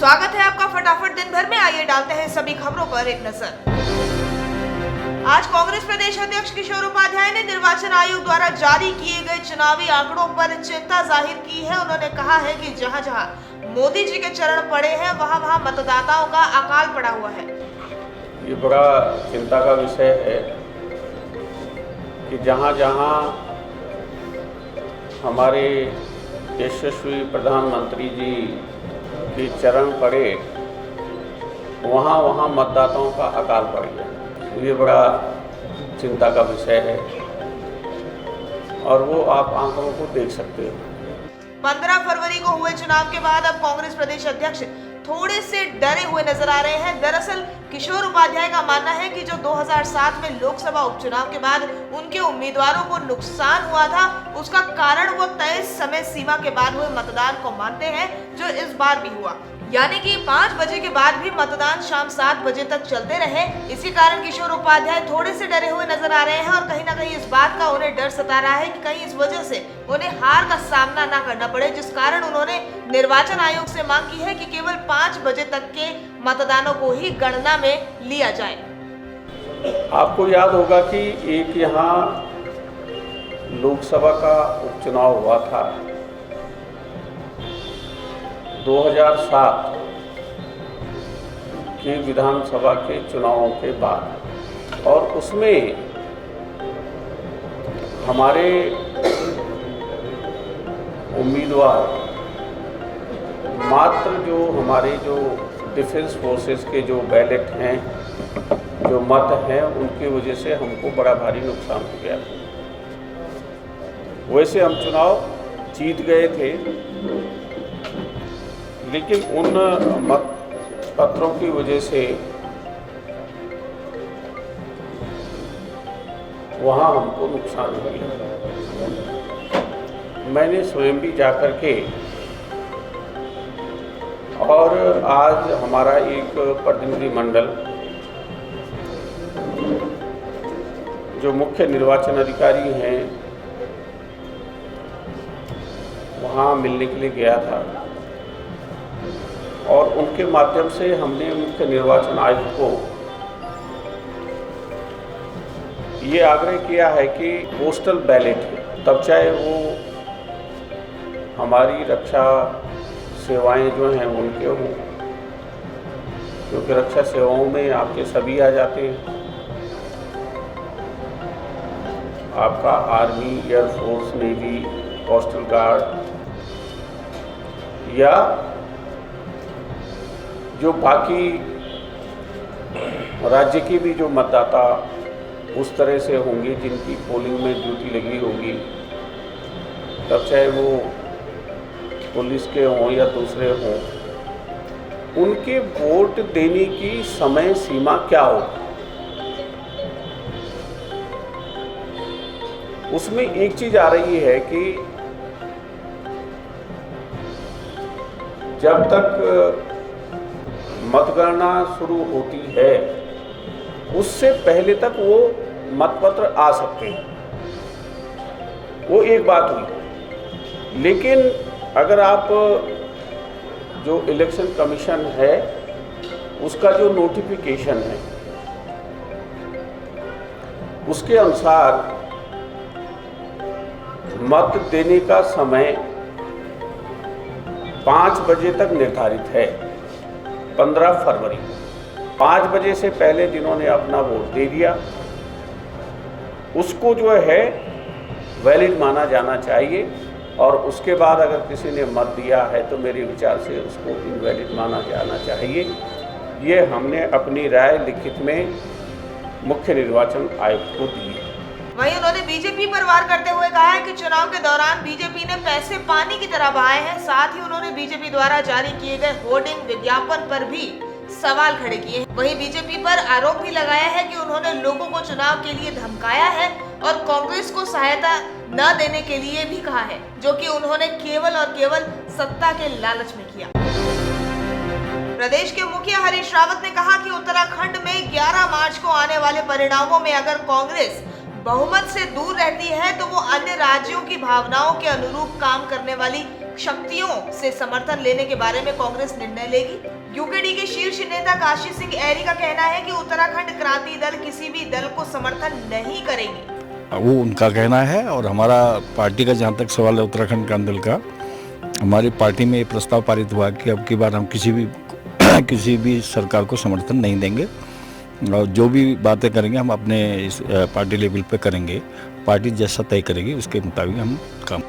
स्वागत है आपका फटाफट दिन भर में। आइए डालते हैं सभी खबरों पर एक नजर। आज कांग्रेस प्रदेश अध्यक्ष किशोर उपाध्याय ने निर्वाचन आयोग द्वारा जारी किए गए चुनावी आंकड़ों पर चिंता जाहिर की है। उन्होंने कहा है कि जहां-जहां मोदी जी के चरण पड़े हैं वहां मतदाताओं का अकाल पड़ा हुआ है। ये बड़ा चिंता का विषय है कि जहां-जहां हमारे यशस्वी प्रधानमंत्री जी के चरण पड़े वहाँ मतदाताओं का अकाल पड़ गया। ये बड़ा चिंता का विषय है और वो आप आंकड़ों को देख सकते हो। 15 फरवरी को हुए चुनाव के बाद अब कांग्रेस प्रदेश अध्यक्ष थोड़े से डरे हुए नजर आ रहे हैं। दरअसल किशोर उपाध्याय का मानना है कि जो 2007 में लोकसभा उपचुनाव के बाद उनके उम्मीदवारों को नुकसान हुआ था, उसका कारण वो तय समय सीमा के बाद हुए मतदान को मानते हैं, जो इस बार भी हुआ। यानी कि 5 बजे के बाद भी मतदान शाम 7 बजे तक चलते रहे। इसी कारण किशोर उपाध्याय थोड़े से डरे हुए नजर आ रहे हैं और कहीं ना कहीं इस बात का उन्हें डर सता रहा है कि कहीं इस वजह से उन्हें हार का सामना ना करना पड़े, जिस कारण उन्होंने निर्वाचन आयोग से मांग की है कि केवल 5 बजे तक के मतदानों को ही गणना में लिया जाए। आपको याद होगा कि एक यहाँ लोकसभा का उपचुनाव हुआ था 2007 के विधानसभा के चुनावों के बाद, और उसमें हमारे उम्मीदवार मात्र हमारे डिफेंस फोर्सेस के जो बैलेट हैं, जो मत हैं, उनकी वजह से हमको बड़ा भारी नुकसान हो गया। वैसे हम चुनाव जीत गए थे, लेकिन उन मत पत्रों की वजह से वहाँ हमको नुकसान हो गया। मैंने स्वयं भी जाकर के, और आज हमारा एक प्रतिनिधिमंडल जो मुख्य निर्वाचन अधिकारी हैं वहाँ मिलने के लिए गया था, और उनके माध्यम से हमने मुख्य निर्वाचन आयुक्त को ये आग्रह किया है कि पोस्टल बैलेट, तब चाहे वो हमारी रक्षा सेवाएं जो हैं उनके हों, क्योंकि रक्षा सेवाओं में आपके सभी आ जाते हैं, आपका army, air force, navy, coastal guard, या जो बाकी राज्य के भी जो मतदाता उस तरह से होंगे जिनकी पोलिंग में ड्यूटी लगी होगी, तब चाहे वो पुलिस के हों या दूसरे हों, उनके वोट देने की समय सीमा क्या होगी। उसमें एक चीज आ रही है कि जब तक मतगणना शुरू होती है उससे पहले तक वो मतपत्र आ सकते हैं, वो एक बात हुई। लेकिन अगर आप जो इलेक्शन कमीशन है उसका जो नोटिफिकेशन है उसके अनुसार मत देने का समय 5 बजे तक निर्धारित है। 15 फरवरी 5 बजे से पहले जिन्होंने अपना वोट दे दिया उसको जो है वैलिड माना जाना चाहिए, और उसके बाद अगर किसी ने मत दिया है तो मेरे विचार से उसको इनवैलिड माना जाना चाहिए। ये हमने अपनी राय लिखित में मुख्य निर्वाचन आयुक्त को दी है। वहीं उन्होंने बीजेपी पर वार करते हुए कहा है कि चुनाव के दौरान बीजेपी ने पैसे पानी की तरह बहाए हैं। साथ ही उन्होंने बीजेपी द्वारा जारी किए गए होर्डिंग विज्ञापन पर भी सवाल खड़े किए हैं। वहीं बीजेपी पर आरोप भी लगाया है कि उन्होंने लोगों को चुनाव के लिए धमकाया है और कांग्रेस को सहायता न देने के लिए भी कहा है, जो कि उन्होंने केवल और केवल सत्ता के लालच में किया। प्रदेश के मुखिया हरीश रावत ने कहा कि उत्तराखंड में 11 मार्च को आने वाले परिणामों में अगर कांग्रेस बहुमत से दूर रहती है तो वो अन्य राज्यों की भावनाओं के अनुरूप काम करने वाली शक्तियों से समर्थन लेने के बारे में कांग्रेस निर्णय लेगी। यूकेडी के शीर्ष नेता काशी सिंह ऐरी का कहना है कि उत्तराखंड क्रांति दल किसी भी दल को समर्थन नहीं करेगी। वो उनका कहना है और हमारा पार्टी का जहाँ तक सवाल है उत्तराखंड क्रांति दल का, हमारी पार्टी में ये प्रस्ताव पारित हुआ कि अब की बार हम किसी भी सरकार को समर्थन नहीं देंगे और जो भी बातें करेंगे हम अपने इस पार्टी लेवल पे करेंगे। पार्टी जैसा तय करेगी उसके मुताबिक हम काम।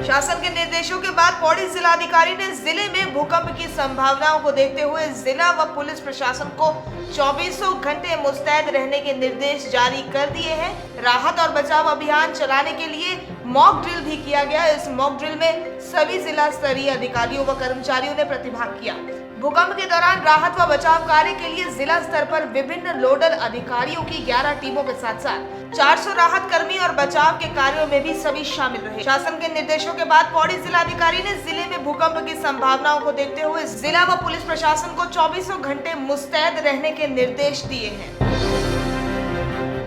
शासन के निर्देशों के बाद पौड़ी जिलाधिकारी ने जिले में भूकंप की संभावनाओं को देखते हुए जिला व पुलिस प्रशासन को 24 घंटे मुस्तैद रहने के निर्देश जारी कर दिए हैं। राहत और बचाव अभियान चलाने के लिए मॉक ड्रिल भी किया गया। इस मॉक ड्रिल में सभी जिला स्तरीय अधिकारियों व कर्मचारियों ने प्रतिभाग किया। भूकंप के दौरान राहत व बचाव कार्य के लिए जिला स्तर पर विभिन्न नोडल अधिकारियों की 11 टीमों के साथ साथ 400 राहत कर्मी और बचाव के कार्यों में भी सभी शामिल रहे। शासन के निर्देशों के बाद पौड़ी जिलाधिकारी ने जिले में भूकंप की संभावनाओं को देखते हुए जिला व पुलिस प्रशासन को 24 घंटे मुस्तैद रहने के निर्देश दिए हैं।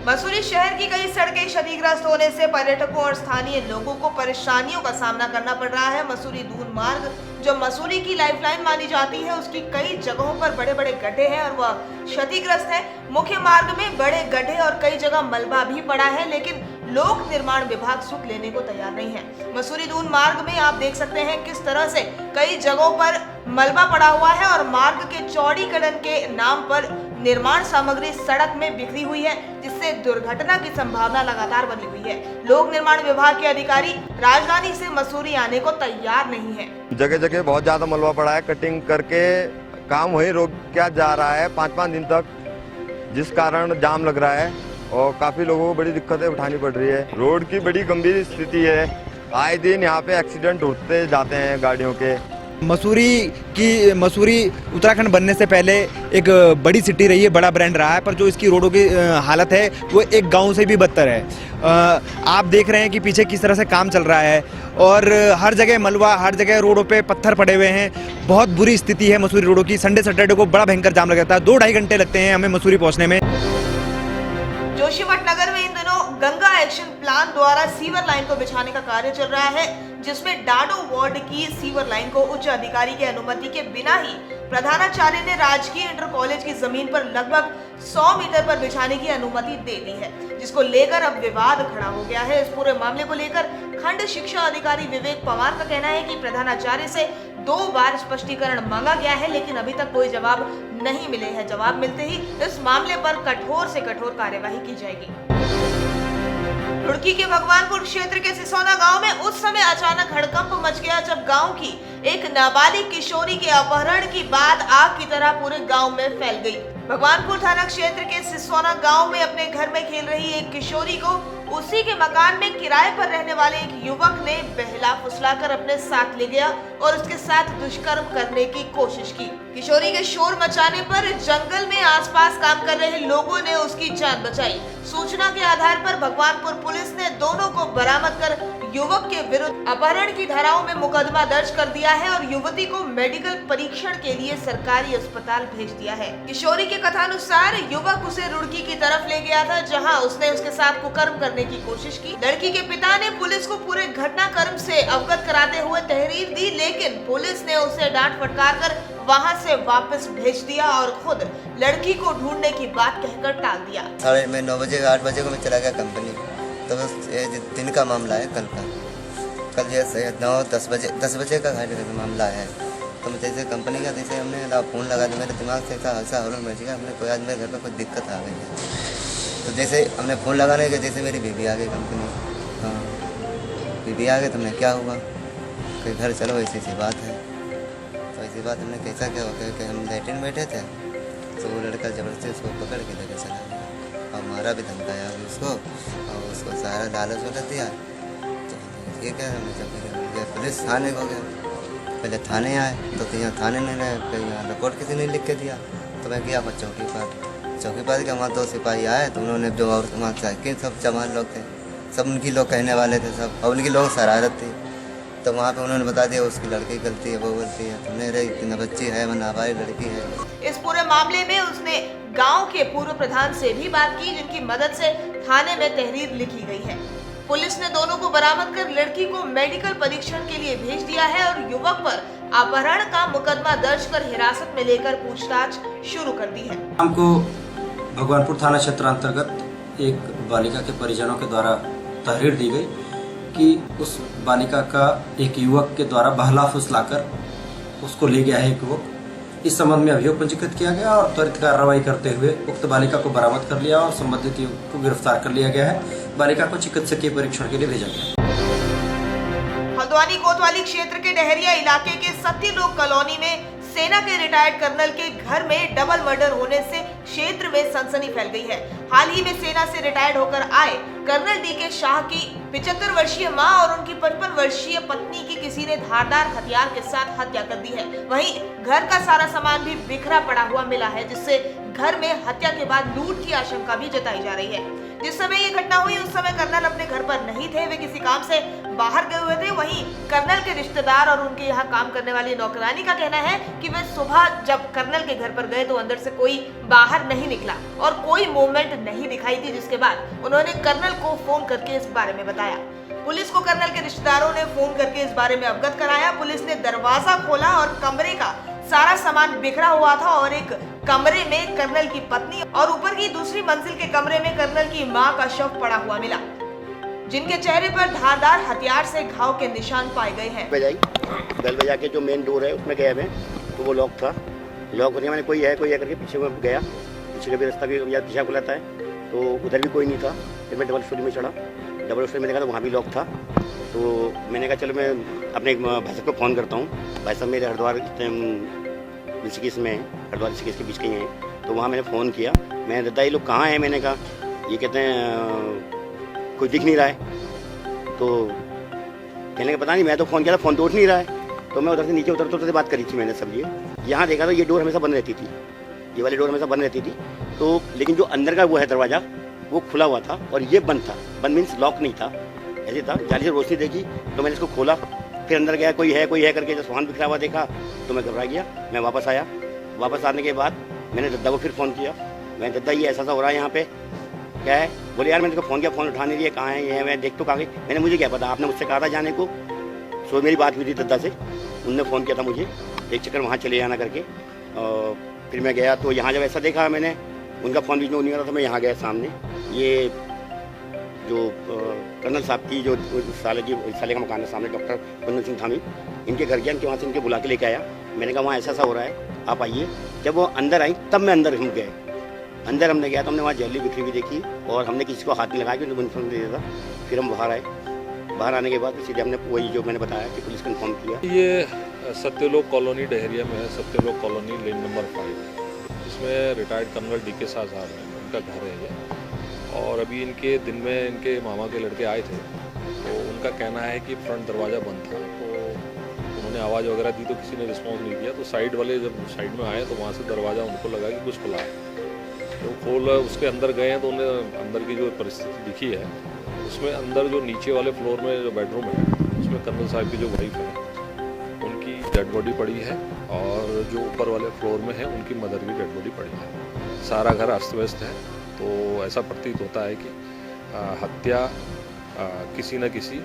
मसूरी शहर की कई सड़कें क्षतिग्रस्त होने से पर्यटकों और स्थानीय लोगों को परेशानियों का सामना करना पड़ रहा है। मसूरी दून मार्ग जो मसूरी की लाइफलाइन मानी जाती है, उसकी कई जगहों पर बड़े बड़े गड्ढे हैं और वह क्षतिग्रस्त है। मुख्य मार्ग में बड़े गड्ढे और कई जगह मलबा भी पड़ा है, लेकिन लोक निर्माण विभाग सुध लेने को तैयार नहीं है। मसूरी दून मार्ग में आप देख सकते हैं किस तरह से कई जगहों पर मलबा पड़ा हुआ है और मार्ग के चौड़ीकरण के नाम पर निर्माण सामग्री सड़क में बिखरी हुई है, जिससे दुर्घटना की संभावना लगातार बनी हुई है। लोक निर्माण विभाग के अधिकारी राजधानी से मसूरी आने को तैयार नहीं है। जगह जगह बहुत ज्यादा मलबा पड़ा है, कटिंग करके काम वही रोक क्या जा रहा है 5-5 दिन तक, जिस कारण जाम लग रहा है और काफी लोगों को बड़ी दिक्कतें उठानी पड़ रही है। रोड की बड़ी गंभीर स्थिति है, आए दिन यहाँ पे एक्सीडेंट होते जाते हैं गाड़ियों के। मसूरी उत्तराखंड बनने से पहले एक बड़ी सिटी रही है, बड़ा ब्रांड रहा है, पर जो इसकी रोडों की हालत है वो एक गांव से भी बदतर है। आप देख रहे हैं कि पीछे किस तरह से काम चल रहा है और हर जगह मलबा, हर जगह रोडों पे पत्थर पड़े हुए हैं। बहुत बुरी स्थिति है मसूरी रोडों की। संडे सैटरडे को बड़ा भयंकर जाम लग जाता है, 2-2.5 घंटे लगते हैं हमें मसूरी पहुँचने में। जोशीमठ नगर में इन दिनों गंगा एक्शन प्लान द्वारा सीवर लाइन को बिछाने का कार्य चल रहा है, जिसमें डाडो वार्ड की सीवर लाइन को उच्च अधिकारी की अनुमति के बिना ही प्रधानाचार्य ने राजकीय इंटर कॉलेज की जमीन पर लगभग 100 मीटर पर बिछाने की अनुमति दे दी है, जिसको लेकर अब विवाद खड़ा हो गया है। इस पूरे मामले को लेकर खंड शिक्षा अधिकारी विवेक पवार का कहना है कि प्रधानाचार्य से 2 बार स्पष्टीकरण मांगा गया है, लेकिन अभी तक कोई जवाब नहीं मिले हैं। जवाब मिलते ही इस मामले पर कठोर से कठोर कार्यवाही की जाएगी। रुड़की के भगवानपुर क्षेत्र के सिसोना गांव में उस समय अचानक हड़कंप मच गया जब गांव की एक नाबालिग किशोरी के अपहरण की बात आग की तरह पूरे गांव में फैल गई। भगवानपुर थाना क्षेत्र के सिसोना गांव में अपने घर में खेल रही एक किशोरी को उसी के मकान में किराए पर रहने वाले एक युवक ने बहला फुसलाकर अपने साथ ले गया और उसके साथ दुष्कर्म करने की कोशिश की। किशोरी के शोर मचाने पर जंगल में आसपास काम कर रहे लोगों ने उसकी जान बचाई। सूचना के आधार पर भगवानपुर पुलिस ने दोनों को बरामद कर युवक के विरुद्ध अपहरण की धाराओं में मुकदमा दर्ज कर दिया है और युवती को मेडिकल परीक्षण के लिए सरकारी अस्पताल भेज दिया है। किशोरी के कथानुसार युवक उसे रुड़की की तरफ ले गया था, जहां उसने उसके साथ कुकर्म करने की कोशिश की। लड़की के पिता ने पुलिस को पूरे घटनाक्रम से अवगत कराते हुए तहरीर दी, लेकिन पुलिस ने उसे डांट फटकार कर वहां से वापस भेज दिया और खुद लड़की को ढूंढने की बात कहकर टाल दिया। 9 बजे 8 बजे को मैं चला गया कंपनी, तो बस दिन का मामला है। कल जैसे 10 बजे का मामला है। तो मैं जैसे कंपनी का जैसे हमने फ़ोन लगा दिया, मेरे दिमाग से ऐसा हॉर्न बज गया, हमने कोई आज मेरे घर पर कोई दिक्कत आ गई है। तो जैसे हमने फ़ोन लगाने के जैसे मेरी बीबी आ गई कंपनी। हाँ, बीबी आ गई तो मैं क्या हुआ कि घर चलो ऐसी बात है। तो ऐसी बात हमने कैसा क्या हो गया कि हम लैट्रिन बैठे थे, तो वो लड़का ज़बरदस्ती उसको पकड़ के लेकर चला गया और मारा भी, धमकाया भी उसको और उसको सारा लालच उलट दिया। तो ठीक है, हमने जब गया पुलिस थाने को गया, पहले थाने आए तो यहाँ थाने ने यहाँ रिपोर्ट किसी ने लिख के दिया। तो मैं गया चौकी पर के वहाँ 2 सिपाही आए, तो उन्होंने जो और वहाँ साइकिल सब जवान लोग थे, सब उनकी लोग कहने वाले थे सब, और उनकी लोग शरारत थी। तो वहाँ पे उन्होंने बता दिया उसकी लड़की गलती है, वो गलती है। तो मेरे इतनी बच्ची है, वो नाबालिग लड़की है। इस पूरे मामले में उसने गांव के पूर्व प्रधान से भी बात की, जिनकी मदद से थाने में तहरीर लिखी गई है। पुलिस ने दोनों को बरामद कर लड़की को मेडिकल परीक्षण के लिए भेज दिया है और युवक पर अपहरण का मुकदमा दर्ज कर हिरासत में लेकर पूछताछ शुरू कर दी है। हमको भगवानपुर थाना क्षेत्र अंतर्गत एक बालिका के परिजनों के द्वारा तहरीर दी गई कि उस बालिका का एक युवक के द्वारा बहला फुसलाकर उसको ले गया है एक युवक। इस संबंध में अभियोग पंजीकृत किया गया और त्वरित कार्रवाई करते हुए उक्त बालिका को बरामद कर लिया और संबंधित युवक को गिरफ्तार कर लिया गया है। बालिका को चिकित्सकीय परीक्षण के लिए भेजा गया। हल्द्वानी कोतवाली क्षेत्र के डहरिया इलाके के सत्यलोक कॉलोनी में सेना के रिटायर्ड कर्नल के घर में डबल मर्डर होने से क्षेत्र में सनसनी फैल गई है। हाल ही में सेना से रिटायर्ड होकर आए कर्नल डीके शाह की 75 वर्षीय मां और उनकी 55 वर्षीय पत्नी की किसी ने धारदार हथियार के साथ हत्या कर दी है। वहीं घर का सारा सामान भी बिखरा पड़ा हुआ मिला है, जिससे घर में हत्या के बाद लूट की आशंका भी जताई जा रही है। जिस समय ये घटना हुई उस समय कर्नल अपने घर पर नहीं थे, वे किसी काम से बाहर गए हुए थे। वहीं कर्नल के रिश्तेदार और उनके यहाँ काम करने वाली नौकरानी का कहना है कि वे सुबह जब कर्नल के घर पर गए तो अंदर से कोई बाहर नहीं निकला और कोई मूवमेंट नहीं दिखाई दी, जिसके बाद उन्होंने कर्नल को फोन करके इस बारे में बताया। पुलिस को कर्नल के रिश्तेदारों ने फोन करके इस बारे में अवगत कराया। पुलिस ने दरवाजा खोला और कमरे का सारा सामान बिखरा हुआ था और एक कमरे में कर्नल की पत्नी और ऊपर की दूसरी मंजिल के कमरे में कर्नल की मां का शव पड़ा हुआ मिला, जिनके चेहरे पर धारदार हथियार से घाव के निशान पाए गए हैं। बेल बजा के जो मेन डोर है उसमें गया मैं, तो वो लॉक था। लॉक होने मैंने कोई है करके पीछे में गया, पीछे का भी रास्ता भी पीछा खुलाता है, तो उधर भी कोई नहीं था। फिर मैं डबल स्टोरी में चढ़ा, डबल स्टोरी में देखा तो वहाँ भी लॉक था। तो मैंने कहा चलो मैं अपने भाई साहब को फ़ोन करता हूँ। भाई साहब मेरे हरिद्वार ऋषिकेश में, हरिद्वार ऋषिकेश के बीच के ही हैं। तो वहाँ मैंने फ़ोन किया, मैंने दादा ये लोग कहाँ हैं? मैंने कहा ये कहते हैं कोई दिख नहीं रहा है। तो कहने का पता नहीं, मैं तो फ़ोन किया था, फ़ोन तो उठ नहीं रहा है। तो मैं उधर से नीचे उतरते बात करी थी मैंने सब ये। यहाँ देखा तो ये डोर हमेशा बंद रहती थी, ये वाली डोर हमेशा बंद रहती थी। तो लेकिन जो अंदर का वो है दरवाज़ा वो खुला हुआ था और ये बंद था। बंद मीन्स लॉक नहीं था, ऐसे था। जाली से रोशनी देखी तो मैंने इसको खोला, फिर अंदर गया, कोई है करके जब सामान बिखरा हुआ देखा तो मैं घबरा गया। मैं वापस आया, वापस आने के बाद मैंने दद्दा को फिर फ़ोन किया। मैं दद्दा ये ऐसा हो रहा है यहाँ पे, क्या है? बोले यार मैंने तो फ़ोन किया, फ़ोन उठा नहीं दिया, कहाँ है ये? मैं देख तो कहाँ गई? मैंने मुझे क्या पता, आपने मुझसे कहा था जाने को। सो मेरी बात हुई थी दद्दा से, उनने फ़ोन किया था मुझे एक चक्कर वहाँ चले जाना करके। और फिर मैं गया तो यहाँ जब ऐसा देखा मैंने, उनका फ़ोन बीच में नहीं आ रहा था, मैं यहाँ गया सामने। ये जो कर्नल साहब की जो साले का मकान है सामने, डॉक्टर कुंदन सिंह धामी, इनके घर गया, इनके वहाँ से इनके बुला के लेके आया। मैंने कहा वहाँ ऐसा हो रहा है, आप आइए। जब वो अंदर आई तब मैं अंदर हम गए। अंदर हमने गया तो हमने वहाँ ज्वेलरी बिखरी हुई देखी और हमने किसी को हाथ नहीं लगाया क्योंकि इन्फॉर्म दे दिया था। फिर हम बाहर आए, बाहर आने के बाद सीधे हमने वही जो मैंने बताया कि पुलिस को इन्फॉर्म किया। ये सत्यलोक कॉलोनी डहरिया में है, सत्यलोक कॉलोनी लेन नंबर 5, इसमें रिटायर्ड कर्नल डीके शाह साहब हैं, उनका घर है ये। और अभी इनके दिन में इनके मामा के लड़के आए थे, तो उनका कहना है कि फ्रंट दरवाज़ा बंद था, तो उन्होंने आवाज़ वगैरह दी तो किसी ने रिस्पॉन्स नहीं किया। तो साइड वाले जब साइड में आए तो वहाँ से दरवाज़ा उनको लगा कि कुछ खुला है, तो खोल उसके अंदर गए हैं तो उन्हें अंदर की जो परिस्थिति दिखी है उसमें अंदर जो नीचे वाले फ्लोर में जो बेडरूम है उसमें कर्नल साहब की जो वाइफ है उनकी डेड बॉडी पड़ी है और जो ऊपर वाले फ्लोर में है उनकी मदर की डेड बॉडी पड़ी है। सारा घर अस्त व्यस्त है, तो ऐसा प्रतीत होता है कि हत्या किसी न किसी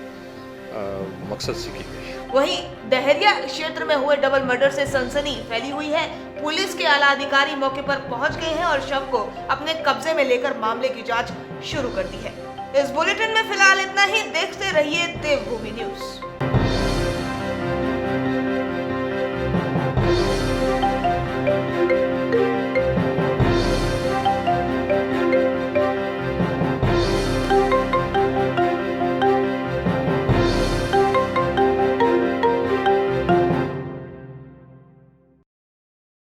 मकसद से की गई है। वहीं डहरिया क्षेत्र में हुए डबल मर्डर से सनसनी फैली हुई है। पुलिस के आला अधिकारी मौके पर पहुंच गए हैं और शव को अपने कब्जे में लेकर मामले की जांच शुरू कर दी है। इस बुलेटिन में फिलहाल इतना ही। देखते रहिए देवभूमि न्यूज।